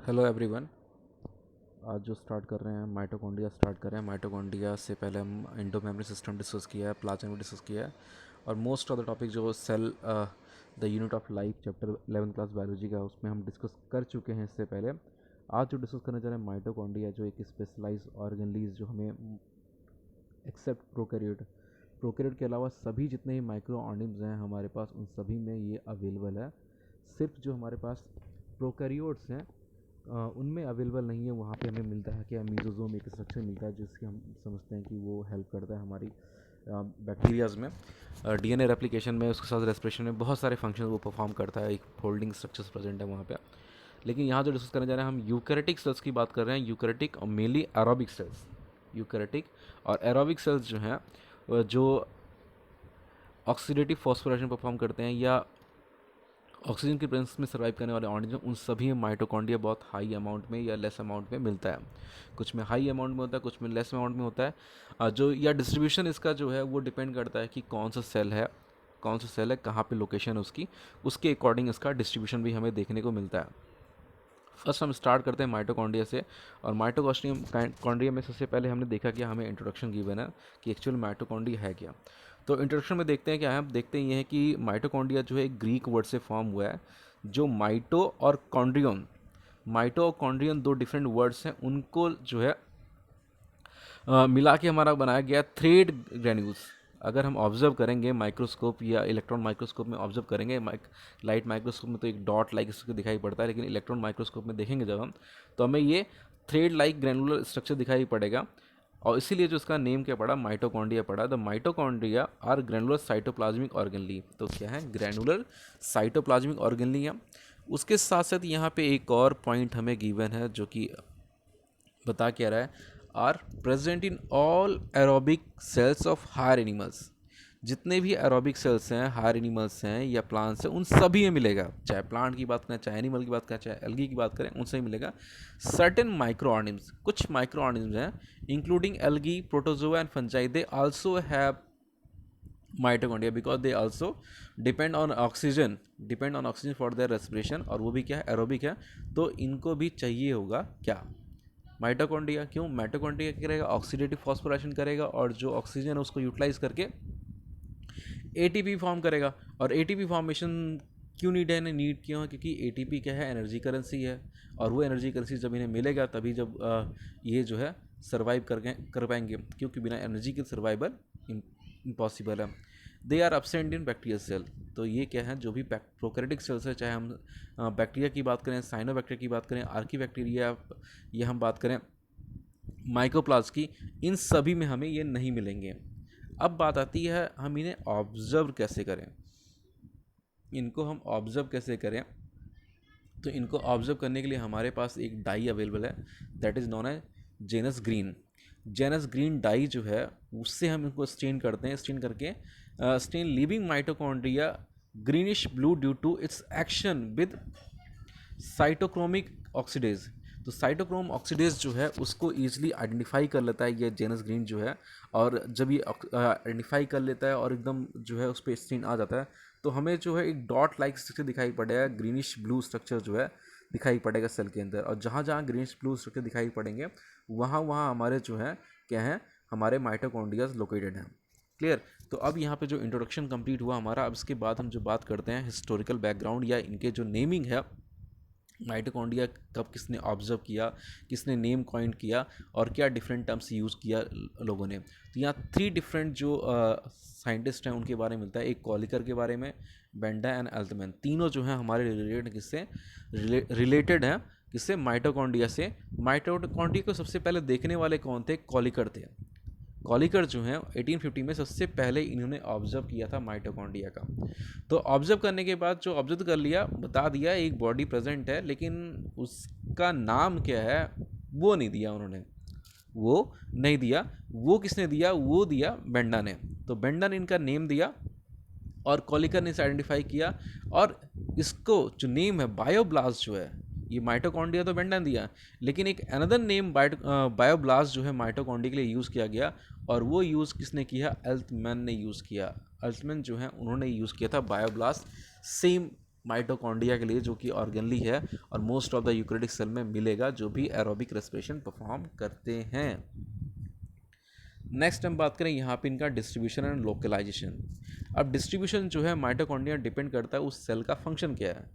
Hello everyone. आज जो start कर रहे हैं माइटोकॉन्ड्रिया स्टार्ट कर रहे हैं। माइटोकॉन्ड्रिया से पहले हम एंडो मेमोरी सिस्टम डिस्कस किया है, प्लाज्मा भी डिस्कस किया है, और मोस्ट ऑफ द टॉपिक जो cell the unit of life chapter 11 class biology का उसमें हम डिस्कस कर चुके हैं इससे पहले। आज जो डिस्कस करने जा रहे हैं माइटोकॉन्ड्रिया, जो एक स्पेशलाइज ऑर्गेनलीज जो हमें एक्सेप्ट प्रोकैरियोट के अलावा सभी जितने ही माइक्रो ऑर्गेनिम्स हैं हमारे पास, उन सभी में ये अवेलेबल है। सिर्फ जो हमारे पास प्रोकैरियोट्स हैं उनमें अवेलेबल नहीं है। वहाँ पे हमें मिलता है कि मीजोजोम एक स्ट्रक्चर मिलता है जिसकी हम समझते हैं कि वो हेल्प करता है हमारी बैक्टीरियाज में डीएनए रेप्लिकेशन में, उसके साथ रेस्पिरेशन में बहुत सारे फंक्शन वो परफॉर्म करता है। एक फोल्डिंग स्ट्रक्चर्स प्रेजेंट है वहाँ पे। लेकिन यहाँ जो डिस्कस करने जा रहे हैं हम यूकैरियोटिक सेल्स की बात कर रहे हैं। यूकैरियोटिक और मेनली एरोबिक सेल्स। यूकैरियोटिक और एरोबिक सेल्स जो हैं जो ऑक्सीडेटिव फॉस्फोराइलेशन परफॉर्म करते हैं या ऑक्सीजन की प्रेजेंस में सर्वाइव करने वाले ऑर्गेनिज्म, उन सभी में माइटोकॉन्ड्रिया बहुत हाई अमाउंट में या लेस अमाउंट में मिलता है। कुछ में हाई अमाउंट में होता है, कुछ में लेस अमाउंट में होता है। जो या डिस्ट्रीब्यूशन इसका जो है वो डिपेंड करता है कि कौन सा सेल है, कहाँ पे लोकेशन है उसकी, उसके अकॉर्डिंग इसका डिस्ट्रीब्यूशन भी हमें देखने को मिलता है। फर्स्ट हम स्टार्ट करते हैं माइटोकॉन्ड्रिया से। और माइटोकॉन्ड्रिया में सबसे पहले हमने देखा कि हमें इंट्रोडक्शन गिवन है कि एक्चुअल माइटोकॉन्ड्रिया है क्या। तो इंट्रोडक्शन में देखते हैं क्या है। हम देखते हैं ये है कि माइटोकॉन्ड्रिया जो है एक ग्रीक वर्ड से फॉर्म हुआ है, जो माइटो और कॉन्ड्रियन, माइटो और कॉन्ड्रियन दो डिफरेंट वर्ड्स हैं, उनको जो है मिला के हमारा बनाया गया थ्रेड ग्रेन्यूल्स। अगर हम ऑब्जर्व करेंगे माइक्रोस्कोप या इलेक्ट्रॉन माइक्रोस्कोप में ऑब्जर्व करेंगे, लाइट माइक्रोस्कोप में तो एक डॉट लाइक इसको दिखाई पड़ता है, लेकिन इलेक्ट्रॉन माइक्रोस्कोप में देखेंगे जब हम, तो हमें ये थ्रेड लाइक ग्रेनुलर स्ट्रक्चर दिखाई पड़ेगा। और इसीलिए जो इसका नेम क्या पड़ा, माइटोकॉन्ड्रिया पड़ा। The mitochondria are granular cytoplasmic organelle. तो क्या है, ग्रेनुलर साइटोप्लाज्मिक ऑर्गेनली है। उसके साथ साथ यहाँ पे एक और पॉइंट हमें गिवन है जो कि बता क्या रहा है, are present in all aerobic cells of higher animals. जितने भी एरोबिक सेल्स हैं, हायर एनिमल्स हैं या प्लांट्स हैं, उन सभी में मिलेगा। चाहे प्लांट की बात करें, चाहे एनिमल की बात करें, चाहे एल्गी की बात करें, उनसे ही मिलेगा। सर्टेन माइक्रो ऑर्गेनिम्स, कुछ माइक्रो ऑर्गेनिम्स हैं including algae, protozoa and fungi, they also have mitochondria because they also depend on oxygen for their respiration. और वो भी क्या है, एरोबिक है, तो इनको भी चाहिए होगा क्या, माइटोकॉन्ड्रिया। क्यों, माइटोकॉन्ड्रिया क्या करेगा, ऑक्सीडेटिव फॉस्फोराइलेशन करेगा, और जो ऑक्सीजन है उसको यूटिलाइज करके एटीपी फॉर्म करेगा। और एटीपी फॉर्मेशन क्यों नीड क्यों है, क्योंकि एटीपी क्या है, एनर्जी करेंसी है। और वो एनर्जी करेंसी जब इन्हें मिलेगा तभी जब ये जो है सर्वाइव कर पाएंगे, क्योंकि बिना एनर्जी के सर्वाइवल इम्पॉसिबल है। They are absent in bacterial cell. तो ये क्या है, जो भी प्रोकैरियोटिक सेल्स है, चाहे हम बैक्टीरिया की बात करें, साइनोबैक्टीरिया की बात करें, आर्कीबैक्टीरिया, या हम बात करें माइकोप्लाज्म की, इन सभी में हमें ये नहीं मिलेंगे। अब बात आती है हम इन्हें ऑब्जर्व कैसे करें। इनको हम ऑब्जर्व कैसे करें, तो इनको ऑब्जर्व करने के लिए हमारे पास एक डाई अवेलेबल है, that is known as Janus green. Janus green dye जो है उससे हम इनको स्टेन करते हैं। स्टेन करके stain living mitochondria greenish blue due to its action with cytochromic oxidase. तो साइटोक्रोम ऑक्सीडेज जो है उसको ईजिली आइडेंटिफाई कर लेता है ये जेनस ग्रीन जो है। और जब ये आइडेंटिफाई कर लेता है और एकदम जो है उस पर स्टेन आ जाता है, तो हमें जो है एक डॉट लाइक स्ट्रक्चर दिखाई पड़ेगा, ग्रीनिश ब्लू स्ट्रक्चर जो है दिखाई पड़ेगा सेल के अंदर। और जहाँ जहाँ ग्रीनिश ब्लू स्ट्रक्चर दिखाई पड़ेंगे, वहाँ वहाँ हमारे जो है क्या है, हमारे माइटोकॉन्ड्रियाज लोकेटेड हैं। क्लियर। तो अब यहाँ पे जो इंट्रोडक्शन कंप्लीट हुआ हमारा, अब इसके बाद हम जो बात करते हैं हिस्टोरिकल बैकग्राउंड या इनके जो नेमिंग है, माइटोकॉन्ड्रिया कब किसने ऑब्जर्व किया, किसने नेम कॉइन किया, और क्या डिफरेंट टर्म्स यूज़ किया लोगों ने। तो यहाँ 3 डिफरेंट जो साइंटिस्ट हैं उनके बारे में मिलता है। एक कॉलिकर के बारे में, बेंडा एंड एल्थमैन। तीनों जो हैं हमारे रिलेटेड हैं किससे, माइटोकॉन्ड्रिया से। माइटोकॉन्ड्रिया को सबसे पहले देखने वाले कौन थे, कॉलिकर थे। कॉलिकर जो हैं 1850 में सबसे पहले इन्होंने ऑब्जर्व किया था माइटोकॉन्ड्रिया का। तो ऑब्जर्व करने के बाद जो ऑब्जर्व कर लिया, बता दिया एक बॉडी प्रेजेंट है, लेकिन उसका नाम क्या है वो नहीं दिया उन्होंने, वो किसने दिया, वो दिया बेंडा ने। तो बेंडा ने इनका नेम दिया और कॉलिकर ने इसे आइडेंटिफाई किया। और इसको जो नेम है बायोब्लास्ट जो है, ये माइटोकॉन्ड्रिया तो बेंडा ने दिया, लेकिन एक अनदर नेम बायोब्लास्ट जो है माइटोकॉन्ड्रिया के लिए यूज़ किया गया, और वो यूज़ किसने किया, एल्थमैन ने यूज़ किया। एल्थमैन जो है उन्होंने यूज़ किया था बायोब्लास्ट, सेम माइटोकॉन्ड्रिया के लिए, जो कि ऑर्गेनली है और most of the eukaryotic cell में मिलेगा, जो भी एरोबिक रेस्पिरेशन परफॉर्म करते हैं। नेक्स्ट हम बात करें यहाँ पे इनका डिस्ट्रीब्यूशन एंड लोकलाइजेशन। अब डिस्ट्रीब्यूशन जो है माइटोकॉन्ड्रिया डिपेंड करता है उस सेल का फंक्शन क्या है,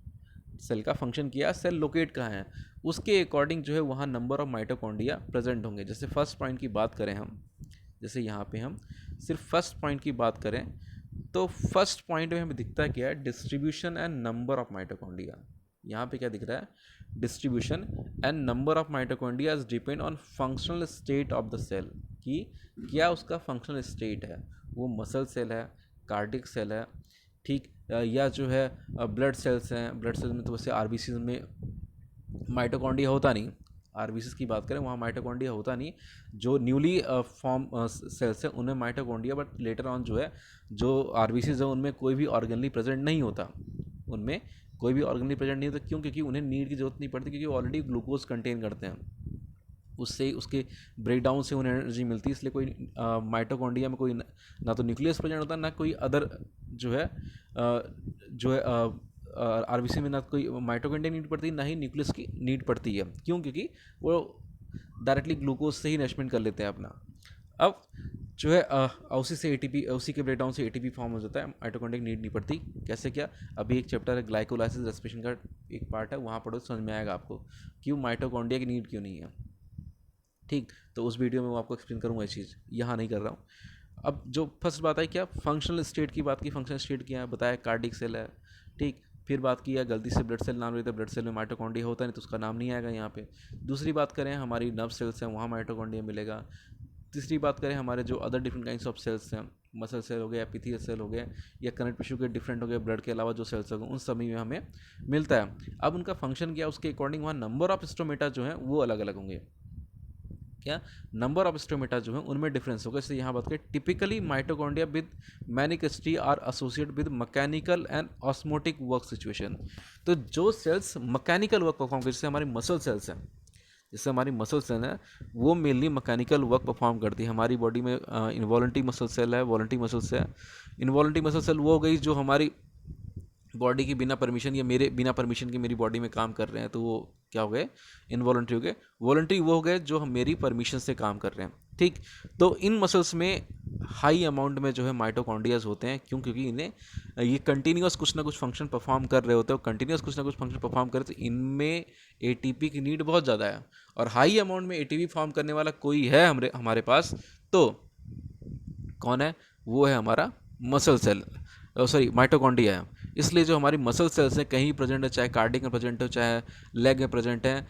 सेल का फंक्शन क्या है, सेल लोकेट कहाँ है, उसके अकॉर्डिंग जो है वहाँ नंबर ऑफ माइटोकॉन्ड्रिया प्रेजेंट होंगे। जैसे फर्स्ट पॉइंट की बात करें हम, जैसे यहाँ पे हम सिर्फ फर्स्ट पॉइंट की बात करें तो फर्स्ट पॉइंट में हमें दिखता है क्या है, distribution and number of mitochondria. यहाँ पे क्या दिख रहा है, distribution and number of mitochondria depend on functional state of the cell, कि क्या उसका फंक्शनल स्टेट है, वो मसल सेल है, कार्डियक सेल है, ठीक, या जो है ब्लड सेल्स हैं। ब्लड सेल्स में तो वैसे आरबीसी में माइटोकॉन्ड्रिया होता नहीं, आरबीसी की बात करें वहाँ माइटोकॉन्ड्रिया होता नहीं। जो न्यूली फॉर्म सेल्स हैं उनमें माइटोकॉन्ड्रिया, बट लेटर ऑन जो है जो आरबीसीज है उनमें कोई भी ऑर्गेनली प्रेजेंट नहीं होता, उनमें कोई भी ऑर्गेनली प्रेजेंट नहीं होता। क्यों? क्योंकि उन्हें नीड की जरूरत नहीं पड़ती, क्योंकि ऑलरेडी ग्लूकोज कंटेन करते हैं, उससे उसके ब्रेकडाउन से उन्हें एनर्जी मिलती है। इसलिए कोई माइटोकॉन्ड्रिया में कोई ना तो न्यूक्लियस प्रेजेंट होता है, ना कोई अदर जो है आरबीसी में ना कोई माइटोकॉन्ड्रिया नीड पड़ती है, ना ही न्यूक्लियस की नीड पड़ती है। क्यों? क्योंकि वो डायरेक्टली ग्लूकोज से ही नरिशमेंट कर लेते हैं अपना। अब जो है उसी से एटीपी, उसी के ब्रेकडाउन से एटीपी फॉर्म हो जाता है, माइटोकॉन्ड्रिया की नीड नहीं पड़ती। कैसे क्या? अभी एक चैप्टर है ग्लाइकोलाइसिस रेस्पिरेशन का एक पार्ट है, वहाँ पढ़ो, समझ में आएगा आपको क्यों माइटोकॉन्ड्रिया की नीड क्यों नहीं है। ठीक, तो उस वीडियो में मैं आपको एक्सप्लेन करूँगा ये चीज़, यहाँ नहीं कर रहा हूँ। अब जो फर्स्ट बात है क्या, फंक्शनल स्टेट की बात की, फंक्शनल स्टेट क्या है बताया, कार्डिक सेल है, ठीक। फिर बात की है, गलती से ब्लड सेल नाम लेते हैं, ब्लड सेल में माइटोकॉन्ड्रिया होता नहीं तो उसका नाम नहीं आएगा यहाँ पे। दूसरी बात करें हमारी नर्व सेल्स हैं, वहाँ माइटोकॉन्ड्रिया मिलेगा। तीसरी बात करें हमारे जो other different kinds of cells हैं, मसल सेल हो गया, एपिथेलियल सेल हो गया, या कनेक्टिव टिश्यू के डिफरेंट हो गए, ब्लड के अलावा जो सेल्स हो गए, उन सभी में हमें मिलता है। अब उनका फंक्शन क्या है, उसके अकॉर्डिंग वहाँ नंबर ऑफ स्टोमेटा जो है वो अलग अलग होंगे। क्या? नंबर ऑफ स्टोमेटा जो है उनमें डिफरेंस होगा। जैसे यहाँ बात करें, typically mitochondria with many cristae are associated with mechanical and osmotic work situation. तो जो सेल्स मैकेनिकल वर्क परफॉर्म करते, जैसे हमारी मसल सेल्स हैं, जैसे हमारी मसल सेल है वो मेनली मैकेनिकल वर्क परफॉर्म करती है। हमारी बॉडी में इनवॉलंटरी मसल सेल है, वॉलंटरी मसल सेल है। इनवॉलंटरी मसल सेल वो हो गई जो हमारी बॉडी की बिना परमिशन या मेरे बिना परमिशन के मेरी बॉडी में काम कर रहे हैं, तो वो क्या हो गए, इनवॉलंटरी हो गए। वॉलंटरी वो हो गए जो हम मेरी परमिशन से काम कर रहे हैं, ठीक। तो इन मसल्स में हाई अमाउंट में जो है माइटोकॉन्ड्रियाज होते हैं। क्यों? क्योंकि इन्हें ये कंटिन्यूस कुछ ना कुछ फंक्शन परफॉर्म कर रहे होते हैं, कंटिन्यूस कुछ ना कुछ फंक्शन परफॉर्म कर रहे, तो इनमें एटीपी की नीड बहुत ज़्यादा है। और हाई अमाउंट में एटीपी फॉर्म करने वाला कोई है हमारे पास, तो कौन है? वो है हमारा मसल सेल, सॉरी माइटोकॉन्ड्रिया है। इसलिए जो हमारी मसल सेल्स हैं कहीं प्रेजेंट है, चाहे कार्डिक में प्रेजेंट हो, चाहे लेग में प्रेजेंट है,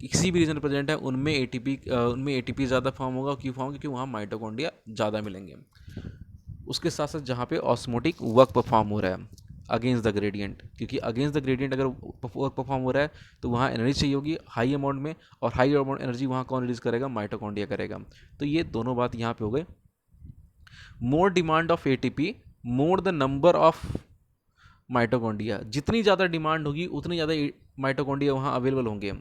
किसी भी रीजन में प्रेजेंट है, उनमें एटीपी ज़्यादा फॉर्म होगा। क्यों फॉर्म? क्योंकि वहाँ माइटोकॉन्ड्रिया ज़्यादा मिलेंगे। उसके साथ साथ जहाँ पे ऑस्मोटिक वर्क परफॉर्म हो रहा है अगेंस्ट द ग्रेडियंट, क्योंकि अगेंस्ट द ग्रेडियंट अगर वर्क परफॉर्म हो रहा है तो वहाँ एनर्जी चाहिए होगी हाई अमाउंट में, और हाई अमाउंट एनर्जी वहाँ कौन रिलीज करेगा? माइटोकॉन्ड्रिया करेगा। तो ये दोनों बात यहाँ पे हो गए। More demand of ATP, more the number of mitochondria. जितनी ज़्यादा डिमांड होगी उतनी ज़्यादा माइटोकॉन्ड्रिया वहाँ अवेलेबल होंगे।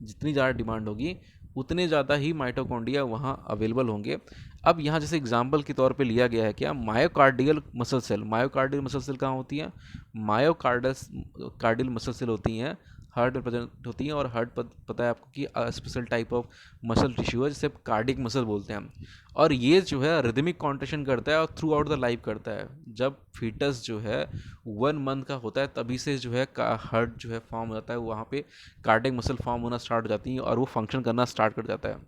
जितनी ज़्यादा डिमांड होगी उतने ज़्यादा ही माइटोकॉन्ड्रिया वहाँ अवेलेबल होंगे। अब यहाँ जैसे एग्जांपल के तौर पे लिया गया है क्या, myocardial muscle cell. Myocardial muscle cell कहाँ होती है? कार्डियल मसल सेल होती हैं हार्ट में प्रेजेंट होती हैं। और हार्ट पता है आपको कि special type of muscle tissue है जिसे कार्डिक मसल बोलते हैं। और ये जो है रिदमिक कॉन्ट्रेक्शन करता है और थ्रू आउट द लाइफ करता है। जब फीटस जो है 1 मंथ का होता है तभी से जो है हार्ट जो है फॉर्म हो जाता है, वहाँ पे कार्डिक मसल फॉर्म होना स्टार्ट हो जाती है और वो फंक्शन करना स्टार्ट कर जाता है।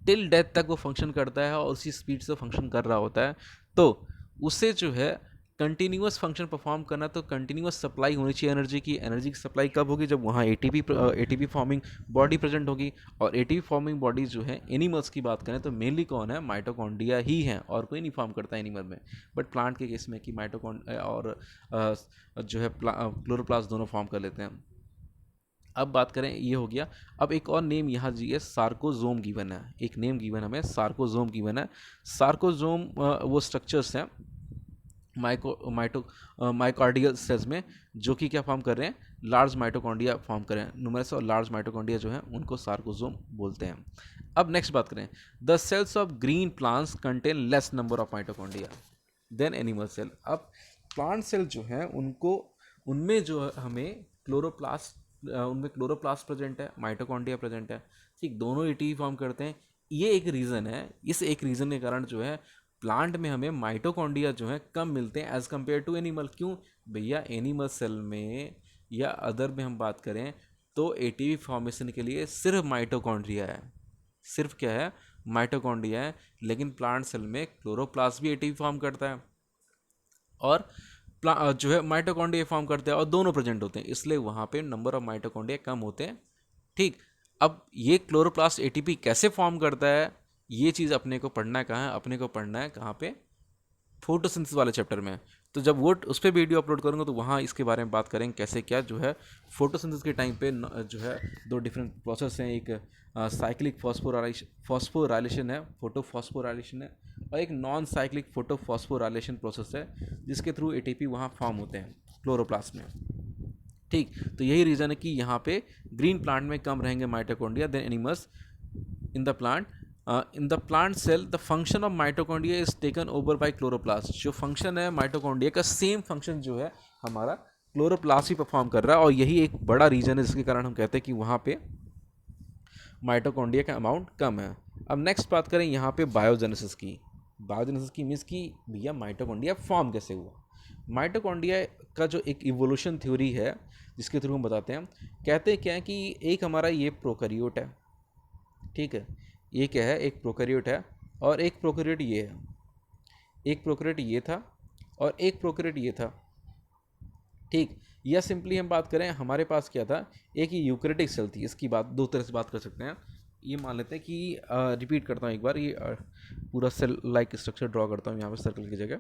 टिल डेथ तक वो फंक्शन करता है और उसी स्पीड से फंक्शन कर रहा होता है। तो उसे जो है कंटिन्यूस फंक्शन परफॉर्म करना, तो कंटिन्यूस सप्लाई होनी चाहिए एनर्जी की। एनर्जी की सप्लाई कब होगी? जब वहाँ एटीपी फॉर्मिंग बॉडी प्रेजेंट होगी। और एटीपी फॉर्मिंग बॉडी जो है एनिमल्स की बात करें तो मेनली कौन है? माइटोकॉन्ड्रिया ही है, और कोई नहीं फॉर्म करता है एनिमल में। बट प्लांट के केस में कि माइटोकॉन्ड्रिया और जो है क्लोरोप्लास्ट दोनों फॉर्म कर लेते हैं। अब बात करें, ये हो गया। अब एक और नेम यहाँ जी है, सार्कोजोम गिवन है। एक नेम गिवन हमें, सार्कोजोम गिवन है। सार्कोजोम वो स्ट्रक्चर्स हैं माइकोकार्डियल सेल्स में जो कि क्या फॉर्म कर रहे हैं? लार्ज माइटोकॉन्ड्रिया फॉर्म कर रहे हैं। न्यूमरस और लार्ज माइटोकॉन्ड्रिया जो है उनको सार्कोजोम बोलते हैं। अब नेक्स्ट बात करें, the cells of green plants contain less number of mitochondria than animal cell. अब प्लांट सेल जो है उनको उनमें जो है हमें उनमें क्लोरोप्लास्ट प्रेजेंट है, माइटोकॉन्ड्रिया प्रेजेंट है। ठीक, दोनों एटीपी फॉर्म करते हैं। ये एक रीज़न है, इस एक रीज़न के कारण जो है प्लांट में हमें माइटोकॉन्ड्रिया जो है कम मिलते हैं एज़ कम्पेयर टू एनिमल। क्यों भैया, एनिमल सेल में या अदर में हम बात करें तो एटीपी फॉर्मेशन के लिए सिर्फ माइटोकॉन्ड्रिया है, सिर्फ क्या है, माइटोकॉन्ड्रिया है। लेकिन प्लांट सेल में क्लोरोप्लास्ट भी एटीपी फॉर्म करता है और जो है माइटोकॉन्ड्रिया फॉर्म करते हैं, और दोनों प्रेजेंट होते हैं, इसलिए वहाँ पे नंबर ऑफ माइटोकॉन्ड्रिया कम होते हैं। ठीक, अब ये क्लोरोप्लास्ट एटीपी कैसे फॉर्म करता है, ये चीज़ अपने को पढ़ना है कहाँ, अपने को पढ़ना है कहाँ पे, फोटोसिंथेसिस वाले चैप्टर में। तो जब वो उस पर वीडियो अपलोड करूँगा तो वहाँ इसके बारे में बात करेंगे कैसे क्या जो है फोटोसिंथेसिस के टाइम पे जो है दो डिफरेंट प्रोसेस हैं। एक साइक्लिक फॉस्फोराइलेशन है, फोटोफॉस्फोराइलेशन है, और एक नॉन साइक्लिक फोटोफॉस्फोराइलेशन प्रोसेस है जिसके थ्रू एटीपी वहाँ फॉर्म होते हैं क्लोरोप्लास्ट में। ठीक, तो यही रीज़न है कि यहाँ पे ग्रीन प्लांट में कम रहेंगे mitochondria than animals in the plant. In the plant cell the function of mitochondria is taken over by chloroplast. जो फंक्शन है माइटोकॉन्ड्रिया का, सेम फंक्शन जो है हमारा क्लोरोप्लास्ट ही परफॉर्म कर रहा है, और यही एक बड़ा रीज़न है जिसके कारण हम कहते हैं कि वहाँ पे माइटोकॉन्ड्रिया का अमाउंट कम है। अब नेक्स्ट बात करें यहाँ पे बायोजेनेसिस की। बायोजेनेसिस की मीन्स कि भैया माइटोकॉन्ड्रिया फॉर्म कैसे हुआ। माइटोकॉन्ड्रिया का जो एक इवोल्यूशन थ्योरी है जिसके थ्रू हम बताते हैं, कहते हैं क्या है कि एक हमारा ये प्रोकैरियोट है, ठीक है, ये क्या है, एक प्रोकैरियोट है, और एक प्रोकैरियोट ये है, एक प्रोकैरियोट ये था और एक प्रोकैरियोट ये था। ठीक, या सिंपली हम बात करें हमारे पास क्या था, एक ही यूकैरियोटिक सेल थी। इसकी बात दो तरह से बात कर सकते हैं। ये मान लेते हैं कि रिपीट करता हूँ एक बार, ये पूरा सेल लाइक स्ट्रक्चर ड्रॉ करता हूँ यहाँ पे सर्कल की जगह।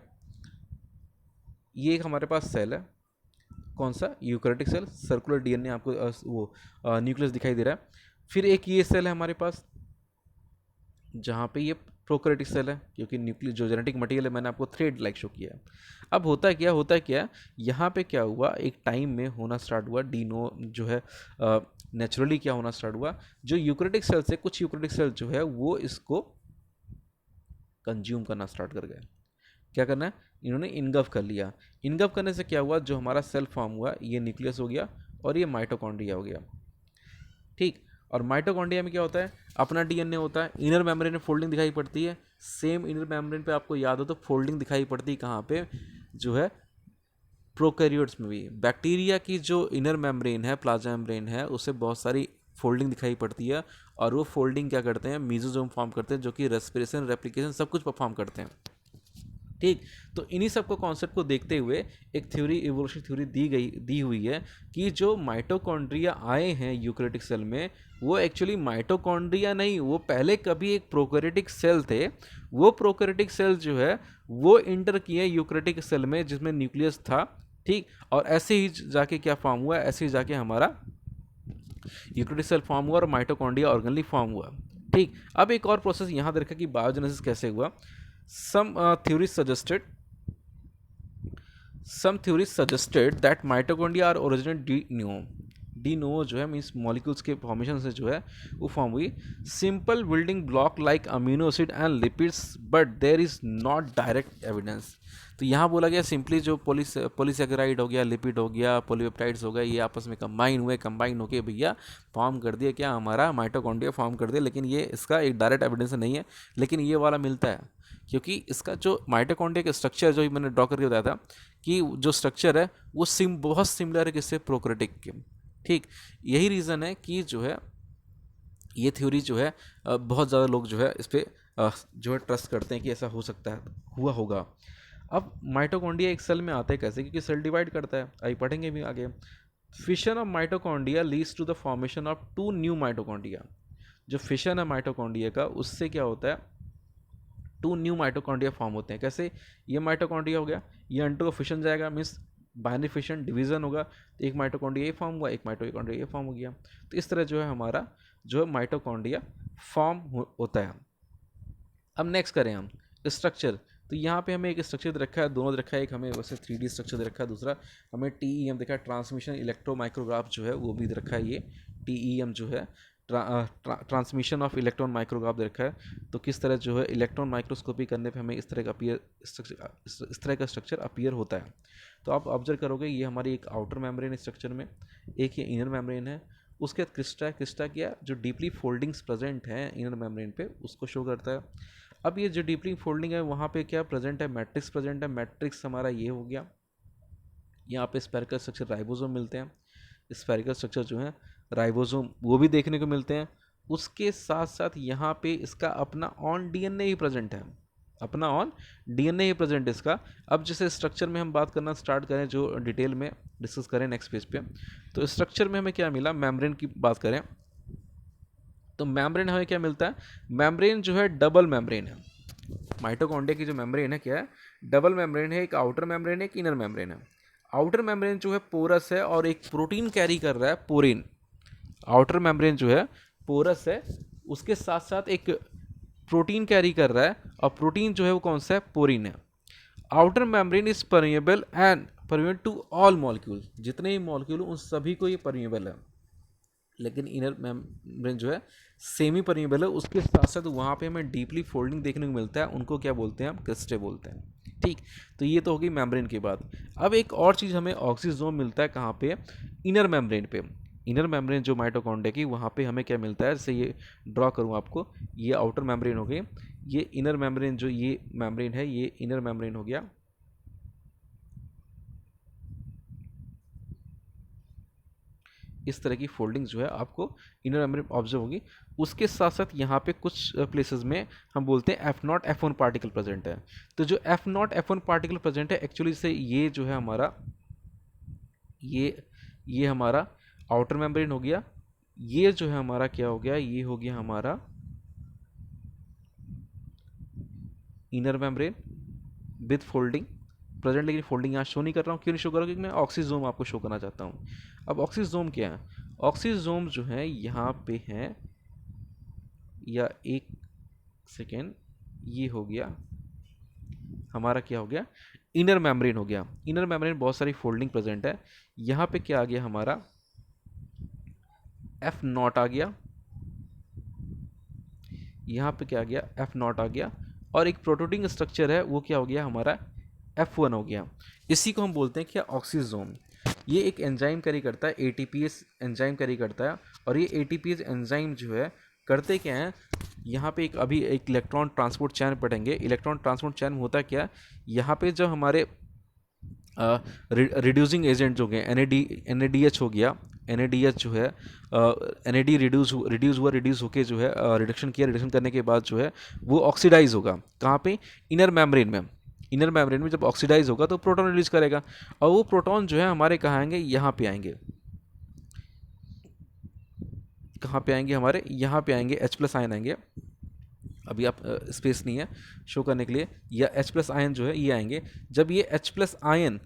ये एक हमारे पास सेल है, कौन सा, यूकैरियोटिक सेल, सर्कुलर डीएनए आपको वो न्यूक्लियस दिखाई दे रहा है। फिर एक ये सेल है हमारे पास जहाँ पे ये प्रोकैरियोटिक सेल है, क्योंकि न्यूक्लियस जो जेनेटिक मटेरियल है मैंने आपको थ्रेड लाइक शो किया है। अब होता है क्या यहाँ पे क्या हुआ, एक टाइम में होना स्टार्ट हुआ डीनो जो है नेचुरली क्या होना स्टार्ट हुआ, जो यूकैरियोटिक सेल से कुछ यूकैरियोटिक सेल जो है वो इसको कंज्यूम करना स्टार्ट कर गए। क्या करना है, इन्होंने इनगल्फ कर लिया। इनगल्फ करने से क्या हुआ, जो हमारा सेल फॉर्म हुआ ये न्यूक्लियस हो गया और ये माइटोकॉन्ड्रिया हो गया। ठीक, और माइटोकॉन्ड्रिया में क्या होता है, अपना डीएनए होता है, इनर मेम्ब्रेन में फोल्डिंग दिखाई पड़ती है। सेम इनर मेम्ब्रेन पे आपको याद हो तो फोल्डिंग दिखाई पड़ती है कहाँ पे, जो है प्रोकैरियोट्स में भी। बैक्टीरिया की जो इनर मेम्ब्रेन है, प्लाज्मा मेम्ब्रेन है, उसे बहुत सारी फोल्डिंग दिखाई पड़ती है, और वो फोल्डिंग क्या करते हैं, मेसोसोम फॉर्म करते हैं, जो कि रेस्पिरेशन, रेप्लिकेशन सब कुछ परफॉर्म करते हैं। ठीक, तो इन्हीं सब को कॉन्सेप्ट को देखते हुए एक थ्योरी, इवोल्यूशन थ्योरी दी हुई है कि जो माइटोकॉन्ड्रिया आए हैं यूकैरियोटिक सेल में, वो एक्चुअली माइटोकॉन्ड्रिया नहीं, वो पहले कभी एक प्रोकैरियोटिक सेल थे। वो प्रोकैरियोटिक सेल जो है वो इंटर किए यूकैरियोटिक सेल में जिसमें न्यूक्लियस था। ठीक, और ऐसे ही जाके क्या फॉर्म हुआ, ऐसे ही जाके हमारा यूकैरियोटिक सेल फॉर्म हुआ और माइटोकॉन्ड्रिया ऑर्गेनली फॉर्म हुआ। ठीक, अब एक और प्रोसेस यहाँ देखा कि बायोजेनेसिस कैसे हुआ। Some theories suggested that mitochondria are originally de novo। De novo जो है मीन्स मॉलिक्यूल्स के फॉर्मेशन से जो है वो फॉर्म हुई, simple building block like amino acid and lipids, but there is not direct evidence. तो यहाँ बोला गया सिंपली जो पॉलीसेकेराइड हो गया, लिपिड हो गया, पॉलीपेप्टाइड्स हो गए, ये आपस में कंबाइन होके भैया फॉर्म कर दिया क्या, हमारा माइटोकॉन्ड्रिया फॉर्म कर दिया। लेकिन ये इसका एक डायरेक्ट एविडेंस नहीं है, लेकिन ये वाला मिलता है, क्योंकि इसका जो माइटोकॉन्ड्रिया का स्ट्रक्चर जो मैंने ड्रॉ करके बताया था कि जो स्ट्रक्चर है वो बहुत सिमिलर है किससे, प्रोकैरियोटिक के। ठीक, यही रीज़न है कि जो है ये थ्योरी जो है बहुत ज़्यादा लोग जो है इस पर जो है ट्रस्ट करते हैं कि ऐसा हो सकता है, हुआ होगा। अब माइटोकॉन्ड्रिया एक सेल में आता है कैसे, क्योंकि सेल डिवाइड करता है, आई पढ़ेंगे भी आगे। Fission of mitochondria leads to the formation of 2 new mitochondria. जो फिशन है माइटोकॉन्ड्रिया का, उससे क्या होता है, 2 न्यू माइटोकॉन्ड्रिया फॉर्म होते हैं। कैसे, ये माइटोकॉन्ड्रिया हो गया, ये अंटो का फिशन जाएगा, मीन्स बाइनरी फिशन डिवीजन होगा, तो एक माइटोकॉन्ड्रिया ये फॉर्म हुआ, एक माइटोकॉन्ड्रिया ये फॉर्म हो गया। तो इस तरह जो है हमारा जो माइटोकॉन्ड्रिया फॉर्म होता है। अब नेक्स्ट करें हम स्ट्रक्चर। तो यहाँ पे हमें एक स्ट्रक्चर दे रखा है, दोनों दे रखा है, एक हमें वैसे 3D स्ट्रक्चर दे रखा है, दूसरा हमें TEM देखा है, ट्रांसमिशन इलेक्ट्रो माइक्रोग्राफ जो है वो भी दे रखा है। ये TEM जो है ट्रांसमिशन ऑफ इलेक्ट्रॉन माइक्रोग्राफ दे रखा है, तो किस तरह जो है इलेक्ट्रॉन माइक्रोस्कोपी करने पे हमें इस तरह का इस तरह का स्ट्रक्चर अपीयर होता है। तो आप ऑब्जर्व करोगे ये हमारी एक आउटर मेम्ब्रेन स्ट्रक्चर में, एक ये इनर मेम्ब्रेन है, उसके बाद क्रिस्टा, क्रिस्टा क्या जो डीपली फोल्डिंग्स प्रेजेंट हैं इनर मेम्ब्रेन पे उसको शो करता है। अब ये जो डीपली फोल्डिंग है वहाँ पे क्या प्रेजेंट है, मैट्रिक्स प्रेजेंट है। मैट्रिक्स हमारा ये हो गया, यहाँ पे स्पेरिकल स्ट्रक्चर राइबोसोम मिलते हैं, स्पेरिकल स्ट्रक्चर जो है राइबोसोम वो भी देखने को मिलते हैं। उसके साथ साथ यहाँ पे इसका अपना ऑन डीएनए ही प्रेजेंट है, अपना ऑन डीएनए ही प्रेजेंट इसका। अब जैसे स्ट्रक्चर में हम बात करना स्टार्ट करें, जो डिटेल में डिस्कस करें नेक्स्ट पेज पे, तो स्ट्रक्चर में हमें क्या मिला, मेम्ब्रेन की बात करें तो मेम्ब्रेन हमें क्या मिलता है, मेम्ब्रेन जो है डबल मेम्ब्रेन है। माइटोकॉन्ड्रिया की जो मेम्ब्रेन है क्या है, डबल मेम्ब्रेन है, एक आउटर मेम्ब्रेन है, एक इनर मेम्ब्रेन है। आउटर मेम्ब्रेन जो है पोरस है और एक प्रोटीन कैरी कर रहा है, पोरिन। आउटर मेम्ब्रेन जो है पोरस है, उसके साथ साथ एक प्रोटीन कैरी कर रहा है, और प्रोटीन जो है वो कौन सा है, पोरिन है। Outer membrane is permeable and permeable to all molecule, जितने ही मॉलिक्यूल उन सभी को ये परमिएबल है। लेकिन इनर मेम्ब्रेन जो है सेमी परमिएबल है, उसके साथ साथ वहाँ पे हमें डीपली फोल्डिंग देखने को मिलता है, उनको क्या बोलते हैं हम, क्रिस्टे बोलते हैं। ठीक, तो ये तो होगी मेम्ब्रेन की बात। अब एक और चीज़ हमें ऑक्सीजोम मिलता है कहाँ पे, इनर मेम्ब्रेन पे। इनर मेम्ब्रेन जो माइटोकॉन्ड्रिया की, वहाँ पे हमें क्या मिलता है, जैसे ये ड्रॉ करूँ आपको, ये आउटर मेम्ब्रेन हो गई, ये इनर मेम्ब्रेन, जो ये मेम्ब्रेन है ये इनर मेम्ब्रेन हो गया। इस तरह की फोल्डिंग जो है आपको इनर मेम्ब्रेन ऑब्जर्व होगी। उसके साथ साथ यहाँ पे कुछ प्लेसेस में हम बोलते हैं F0 F1 पार्टिकल प्रेजेंट है। तो जो F0 F1 पार्टिकल प्रेजेंट है, एक्चुअली से ये जो है हमारा ये हमारा आउटर मेम्ब्रेन हो गया, ये जो है हमारा क्या हो गया, ये हो गया हमारा inner membrane with folding present. लेकिन फोल्डिंग यहाँ शो नहीं कर रहा हूँ, क्यों नहीं शो कर रहा हूँ, क्योंकि मैं ऑक्सीजोम आपको शो करना चाहता हूँ। अब ऑक्सीजोम क्या है, ऑक्सीजोम जो है यहाँ पे है, या एक सेकेंड, ये हो गया हमारा क्या हो गया, इनर मेम्ब्रेन हो गया। इनर मेम्ब्रेन बहुत सारी फोल्डिंग प्रेजेंट है। यहाँ पे क्या आ गया हमारा, F0 आ गया, यहाँ पे क्या आ गया, F0 आ गया, और एक प्रोटोटिंग स्ट्रक्चर है वो क्या हो गया हमारा, F1 हो गया। इसी को हम बोलते हैं क्या, ऑक्सीजोम। ये एक एंजाइम कैरी करता है, एटीपीएस एंजाइम कैरी करता है, और ये एटीपीएस एंजाइम जो है करते क्या है, यहाँ पे एक अभी एक इलेक्ट्रॉन ट्रांसपोर्ट चैन पढ़ेंगे। इलेक्ट्रॉन ट्रांसपोर्ट चैन होता क्या, यहाँ पे जब हमारे रिड्यूसिंग एजेंट जो गए, NADH हो गया, NADH जो है NAD रिड्यूस होके जो है रिडक्शन किया, रिडक्शन करने के बाद जो है वो ऑक्सीडाइज होगा कहाँ पे, इनर मेम्ब्रेन में। इनर मेम्ब्रेन में जब ऑक्सीडाइज होगा तो प्रोटॉन रिलीज करेगा, और वो प्रोटॉन जो है हमारे कहाँ आएंगे, यहाँ पे आएंगे। कहाँ पे आएंगे हमारे, यहाँ पे आएंगे, H+ आयन आएंगे। अभी आप स्पेस नहीं है शो करने के लिए, या H+ आयन जो है ये आएंगे। जब ये H+ आयन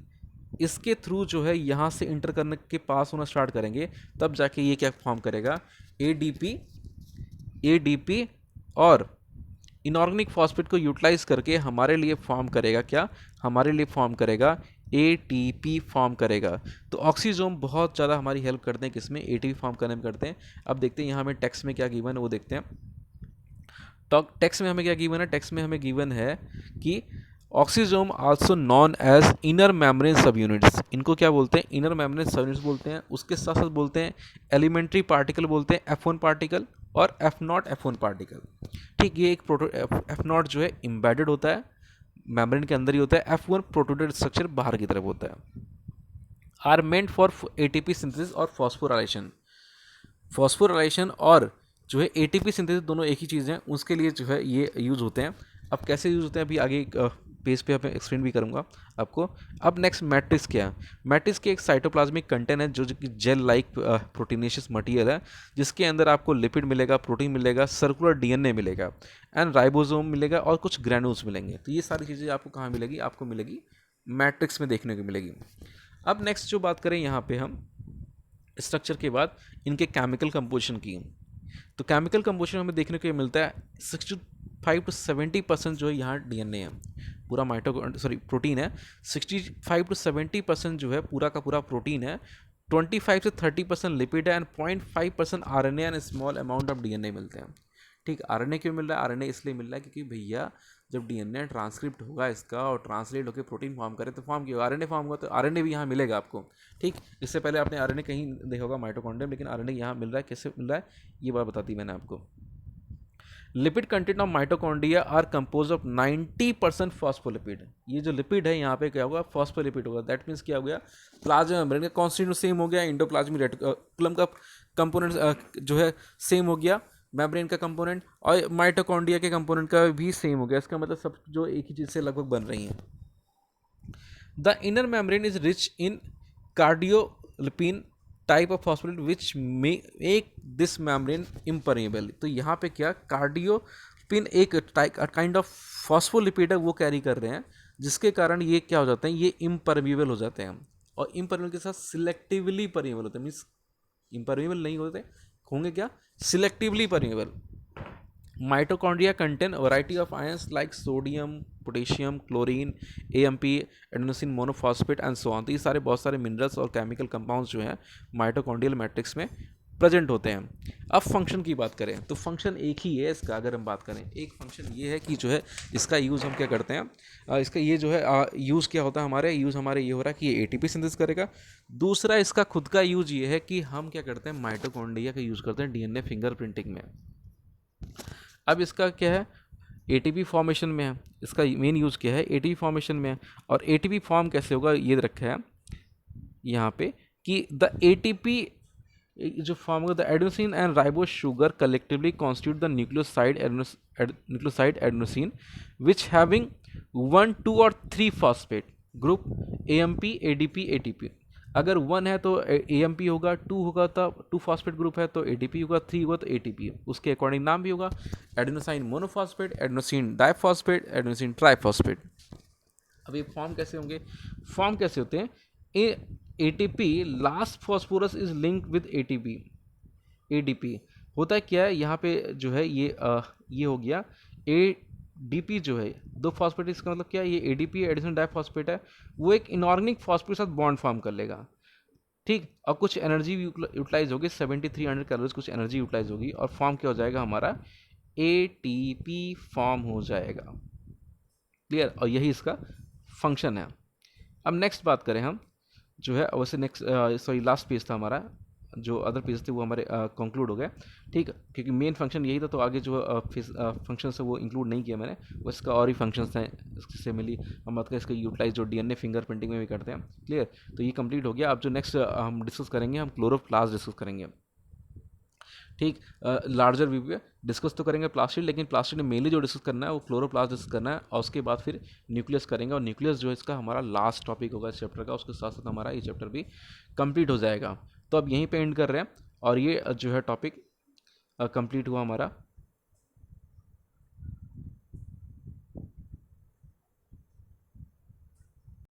इसके थ्रू जो है यहाँ से इंटर करने के पास होना स्टार्ट करेंगे, तब जाके ये क्या फॉर्म करेगा, ADP और इनऑर्गेनिक फॉस्फेट को यूटिलाइज करके हमारे लिए फॉर्म करेगा क्या, हमारे लिए फॉर्म करेगा ATP फॉर्म करेगा। तो ऑक्सीजोम बहुत ज़्यादा हमारी हेल्प करते हैं, किसमें, ATP फॉर्म करने में करते हैं। अब देखते हैं यहाँ हमें टेक्स्ट में क्या गिवन है वो देखते हैं। तो टेक्स्ट में हमें क्या गिवन है, टेक्स्ट में हमें गिवन है कि oxysome also known as inner membrane subunits, इनको क्या बोलते हैं, इनर मेम्ब्रेन सब यूनिट्स बोलते हैं। उसके साथ साथ बोलते हैं एलिमेंट्री पार्टिकल, बोलते हैं F1 पार्टिकल और F0 F1 पार्टिकल। ठीक, ये एक F0 जो है इम्बेडेड होता है, मेम्ब्रेन के अंदर ही होता है। F1 प्रोटोटेड स्ट्रक्चर बाहर की तरफ होता है। Are meant for ATP synthesis और फॉस्फोराइलेशन। फॉस्फोराइलेशन और जो है ATP सिंथेसिस दोनों एक ही चीज़ हैं, उसके लिए जो है ये यूज़ होते हैं। अब कैसे यूज़ होते हैं अभी आगे पेज पे मैं एक्सप्लेन भी करूँगा आपको। अब नेक्स्ट मैट्रिक्स क्या है, मैट्रिक्स की एक साइटोप्लाज्मिक कंटेंट है जो कि जेल लाइक प्रोटीनेशियस मटीरियल है, जिसके अंदर आपको लिपिड मिलेगा, प्रोटीन मिलेगा, सर्कुलर DNA मिलेगा, एंड राइबोसोम मिलेगा, और कुछ ग्रैन्यूल्स मिलेंगे। तो ये सारी चीज़ें आपको कहाँ मिलेगी, आपको मिलेगी मैट्रिक्स में देखने को मिलेगी। अब नेक्स्ट जो बात करें यहाँ पे हम स्ट्रक्चर के बाद इनके केमिकल कंपोजिशन की, तो केमिकल कंपोजिशन हमें देखने को ये मिलता है 65 to 70% जो है यहाँ DNA है, पूरा प्रोटीन है। 65 to 70% जो है पूरा का पूरा प्रोटीन है, 25 से 30% लिपिड है and 0.5% RNA and small amount of DNA मिलते हैं। ठीक, आरएनए क्यों मिल रहा है? आरएनए इसलिए मिल रहा है क्योंकि भैया जब डीएनए ट्रांसक्रिप्ट होगा इसका और ट्रांसलेट होकर प्रोटीन फॉर्म करे तो फॉर्म क्यों आरएनए फॉर्म होगा, तो आरएनए भी यहाँ मिलेगा आपको। ठीक, इससे पहले आपने आरएनए कहीं देखा होगा माइटोकॉन्ड्रियम, लेकिन आरएनए यहाँ मिल रहा है। कैसे मिल रहा है ये बात बताती मैंने आपको। Lipid content of mitochondria are compose of 90% phospholipid. ये जो लिपिड है यहाँ पे क्या होगा? फॉस्फोलिपिड होगा। दैट मीन्स क्या हो गया? प्लाज्मा मेम्ब्रेन का कॉन्स्टिट्यूएंट सेम हो गया, इंडोप्लाज्मिक रेटिकुलम का कंपोनेंट जो है सेम हो गया, मेम्ब्रेन का कंपोनेंट, और माइटोकॉन्ड्रिया के कंपोनेंट का भी सेम हो गया। इसका मतलब सब जो एक ही चीज़ से लगभग बन रही हैं। The inner membrane is rich in cardiolipin type of phospholipid which make this membrane impermeable. तो यहाँ पे क्या कार्डियोपिन एक काइंड ऑफ फॉस्फोलिपिड है वो कैरी कर रहे हैं, जिसके कारण ये क्या हो जाते हैं? ये इम्परमेबल हो जाते हैं। और इम्परमेबल के साथ सिलेक्टिवली परमेबल होते हैं। मीन्स इम्परमेबल नहीं होते, होंगे क्या? Selectively permeable. Mitochondria contain variety of ions like sodium, potassium, chlorine, AMP, adenosine monophosphate and so on. तो ये सारे बहुत सारे मिनरल्स और केमिकल कंपाउंड्स जो हैं माइटोकॉन्ड्रियल मैट्रिक्स में प्रेजेंट होते हैं। अब फंक्शन की बात करें तो फंक्शन एक ही है इसका। अगर हम बात करें, एक फंक्शन ये है कि जो है इसका यूज़ हम क्या करते हैं, इसका ये जो है यूज़ क्या होता है हमारे, यूज़ हमारे ये हो रहा है कि ये एटीपी सिंथेसिस करेगा। दूसरा इसका खुद का यूज़ ये है कि हम क्या करते हैं, माइटोकॉन्ड्रिया का यूज़ करते हैं डीएनए फिंगरप्रिंटिंग में। अब इसका क्या है? एटीपी फॉर्मेशन में है। इसका मेन यूज़ क्या है? एटीपी फॉर्मेशन में है। और एटीपी फॉर्म कैसे होगा ये रखा है यहाँ पे कि द एटीपी जो फॉर्म होगा, the adenosine and ribose sugar collectively constitute the nucleoside adenosine which having 1, 2 और 3 phosphate group AMP, ADP, ATP. अगर 1 है तो एएमपी होगा, 2 होगा तो 2 फॉस्फेट ग्रुप है तो एडीपी होगा, 3 होगा तो एटीपी। उसके अकॉर्डिंग नाम भी होगा adenosine monophosphate, adenosine diphosphate, adenosine triphosphate. अब ये फॉर्म कैसे होंगे? फॉर्म कैसे होते हैं? ATP last phosphorus is link with ATP, ADP. होता है क्या है यहाँ पे जो है ये हो गया एडीपी जो है 2 फॉस्फेट, इसका मतलब क्या है? ये एडीपी एडिशन डाइफॉस्फेट है, वो एक इनऑर्गेनिक फॉस्फेट के साथ बॉन्ड फॉर्म कर लेगा। ठीक, और कुछ एनर्जी यूटिलाइज होगी, 7300 कैलोरीज कुछ एनर्जी यूटिलाइज होगी, और फॉर्म क्या हो जाएगा हमारा? एटीपी फॉर्म हो जाएगा। क्लियर? और यही इसका फंक्शन है। अब नेक्स्ट बात करें हम जो है, वैसे नेक्स्ट सॉरी लास्ट पेज था हमारा, जो अदर पेज थे वो हमारे कंक्लूड हो गए। ठीक, क्योंकि मेन फंक्शन यही था, तो आगे जो फंक्शन है वो इंक्लूड नहीं किया मैंने, वो इसका और ही फंक्शंस हैं। इससे मिली हम बात करें इसका यूटिलाइज जो डीएनए फिंगरप्रिंटिंग में भी करते हैं। क्लियर? तो ये कंप्लीट हो गया। अब जो नेक्स्ट हम डिस्कस करेंगे, हम क्लोरोप्लास्ट डिस्कस करेंगे। ठीक, लार्जर व्यू पे डिस्कस तो करेंगे प्लास्टिड, लेकिन प्लास्टिड में मेनली जो डिस्कस करना है वो क्लोरोप्लास्ट डिस्कस करना है, और उसके बाद फिर न्यूक्लियस करेंगे। और न्यूक्लियस जो है इसका हमारा लास्ट टॉपिक होगा इस चैप्टर का, उसके साथ साथ हमारा ये चैप्टर भी कंप्लीट हो जाएगा। तो अब यहीं पे एंड कर रहे हैं, और ये जो है टॉपिक कंप्लीट हुआ हमारा